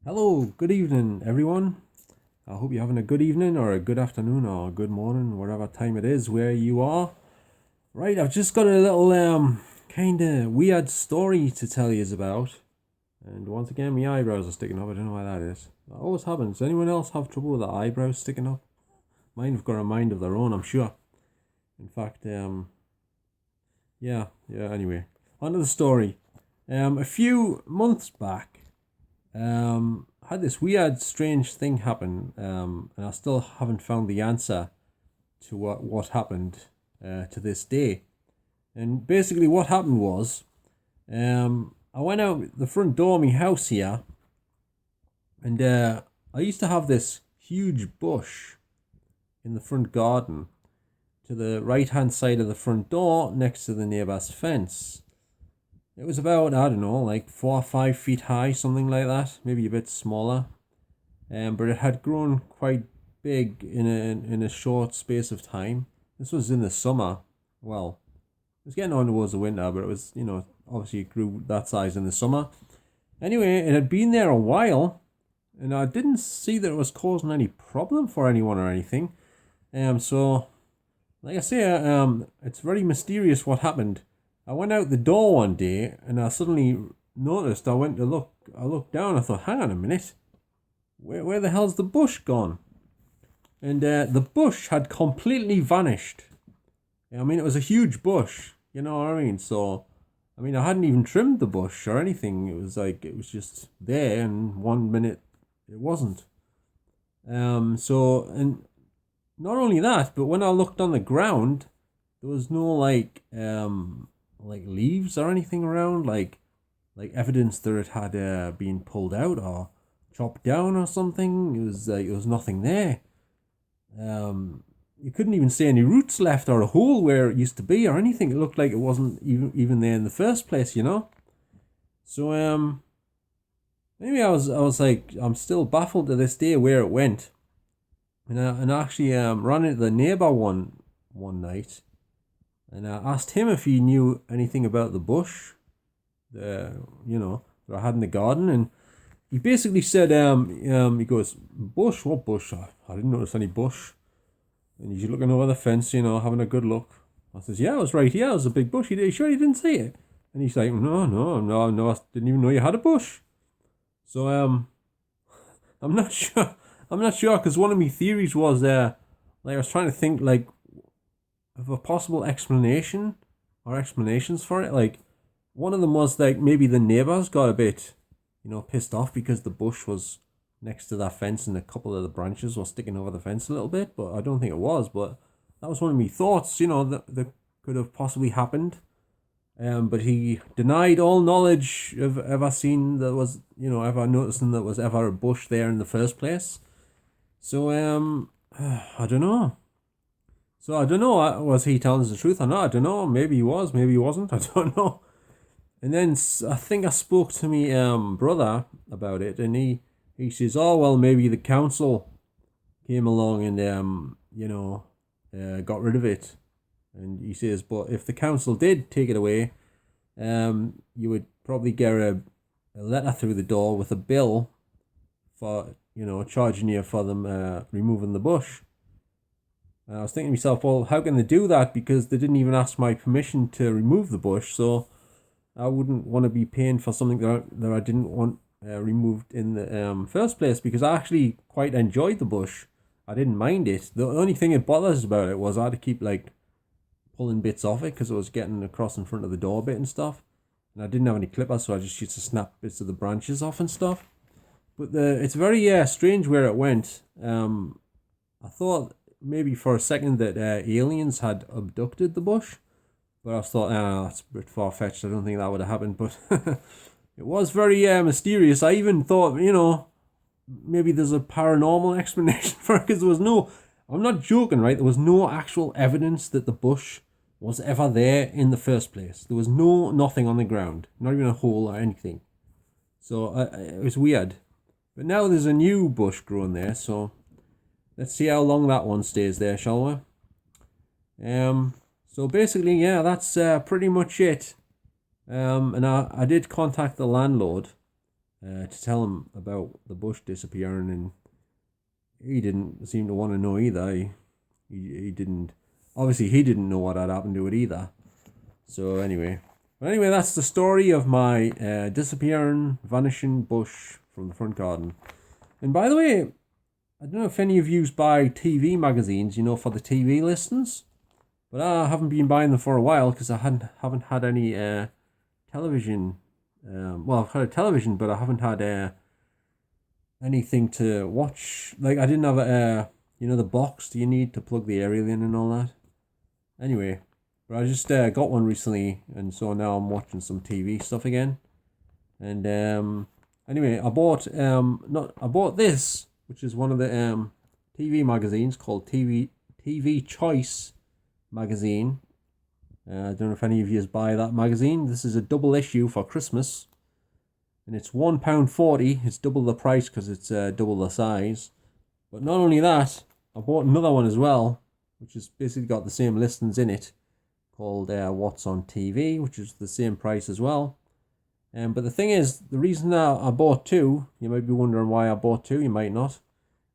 Hello, good evening, everyone. I hope you're having a good evening or a good afternoon or a good morning, whatever time it is where you are. Right, I've just got a little kind of weird story to tell you about. And once again, my eyebrows are sticking up. I don't know why that is. That always happens. Anyone else have trouble with their eyebrows sticking up? Mine have got a mind of their own, I'm sure. In fact, yeah. Anyway, on to the story. A few months back, I had this weird, strange thing happen, and I still haven't found the answer to what happened to this day. And basically, what happened was, I went out the front door of my house here, and I used to have this huge bush in the front garden to the right hand side of the front door next to the neighbour's fence. It was about, I don't know, like 4 or 5 feet high, something like that, maybe a bit smaller. But it had grown quite big in a short space of time. This was in the summer. Well, it was getting on towards the winter, but it was, obviously it grew that size in the summer. Anyway, it had been there a while, and I didn't see that it was causing any problem for anyone or anything. So, like I say, it's very mysterious what happened. I went out the door one day, and I suddenly noticed. I went to look. I looked down. I thought, hang on a minute, where the hell's the bush gone? And the bush had completely vanished. I mean, it was a huge bush, you know what I mean? So, I mean, I hadn't even trimmed the bush or anything. It was just there, and one minute it wasn't. And not only that, but when I looked on the ground, there was no like leaves or anything around, like evidence that it had been pulled out or chopped down or something. It was nothing there. You couldn't even see any roots left or a hole where it used to be or anything. It looked like it wasn't even there in the first place, you know. So maybe I was like, I'm still baffled to this day where it went. And I actually ran into the neighbor one night, and I asked him if he knew anything about the bush, that I had in the garden. And he basically said, he goes, bush, what bush? I didn't notice any bush. And he's looking over the fence, having a good look. I says, yeah, it was right here. It was a big bush. You sure you didn't see it? And he's like, no, I didn't even know you had a bush. So, I'm not sure. I'm not sure, because one of my theories was, like, I was trying to think, like, of a possible explanation or explanations for it. Like, one of them was, like, maybe the neighbors got a bit, pissed off because the bush was next to that fence and a couple of the branches were sticking over the fence a little bit, but I don't think it was. But that was one of my thoughts, that could have possibly happened. But he denied all knowledge of ever seen that was, ever noticing that was ever a bush there in the first place. So, I don't know. So I don't know, was he telling us the truth or not? I don't know. Maybe he was, maybe he wasn't. I don't know. And then I think I spoke to me brother about it, and he says, "Oh well, maybe the council came along and got rid of it." And he says, "But if the council did take it away, you would probably get a letter through the door with a bill for charging you for them removing the bush." And I was thinking to myself, well, how can they do that? Because they didn't even ask my permission to remove the bush, so I wouldn't want to be paying for something that I didn't want removed in the first place, because I actually quite enjoyed the bush. I didn't mind it. The only thing that bothers about it was I had to keep like pulling bits off it because it was getting across in front of the door a bit and stuff. And I didn't have any clippers, so I just used to snap bits of the branches off and stuff. But it's very strange where it went. I thought maybe for a second that aliens had abducted the bush. But I thought, that's a bit far-fetched. I don't think that would have happened. But it was very mysterious. I even thought, maybe there's a paranormal explanation for it. Because there was no, I'm not joking, right? There was no actual evidence that the bush was ever there in the first place. There was nothing on the ground. Not even a hole or anything. So it was weird. But now there's a new bush growing there. So let's see how long that one stays there, shall we? So basically, yeah, that's pretty much it. And I did contact the landlord, to tell him about the bush disappearing, and he didn't seem to want to know either. He didn't. Obviously, he didn't know what had happened to it either. So anyway, that's the story of my disappearing, vanishing bush from the front garden. And by the way, I don't know if any of you buy TV magazines, for the TV listings, but I haven't been buying them for a while because I haven't had any television. Well, I've had a television, but I haven't had anything to watch. Like, I didn't have the box you need to plug the aerial in and all that. Anyway, but I just got one recently, and so now I'm watching some TV stuff again. And anyway, I bought this, which is one of the TV magazines called TV Choice magazine. I don't know if any of you buy that magazine. This is a double issue for Christmas, and it's £1.40. It's double the price because it's double the size. But not only that, I bought another one as well, which has basically got the same listings in it, called What's on TV, which is the same price as well. But the thing is, the reason that I bought two, you might be wondering why I bought two, you might not.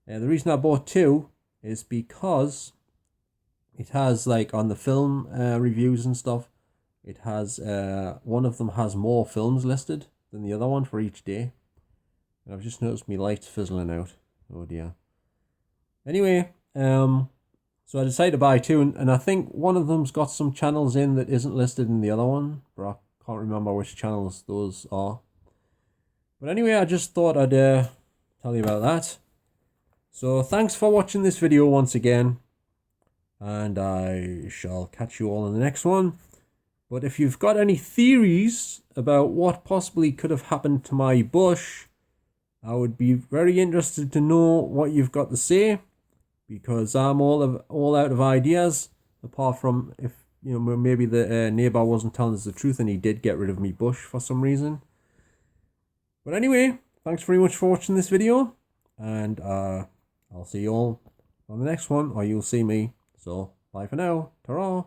The reason I bought two is because it has, like, on the film reviews and stuff, it has, one of them has more films listed than the other one for each day. And I've just noticed my lights fizzling out. Oh dear. Anyway, so I decided to buy two, and I think one of them's got some channels in that isn't listed in the other one, but I can't remember which channels those are. But anyway, I just thought I'd tell you about that. So thanks for watching this video once again, and I shall catch you all in the next one. But if you've got any theories about what possibly could have happened to my bush, I would be very interested to know what you've got to say, because I'm all out of ideas, apart from if maybe the neighbor wasn't telling us the truth and he did get rid of me bush for some reason. But anyway, thanks very much for watching this video, and I'll see you all on the next one, or you'll see me. So bye for now. Ta-ra.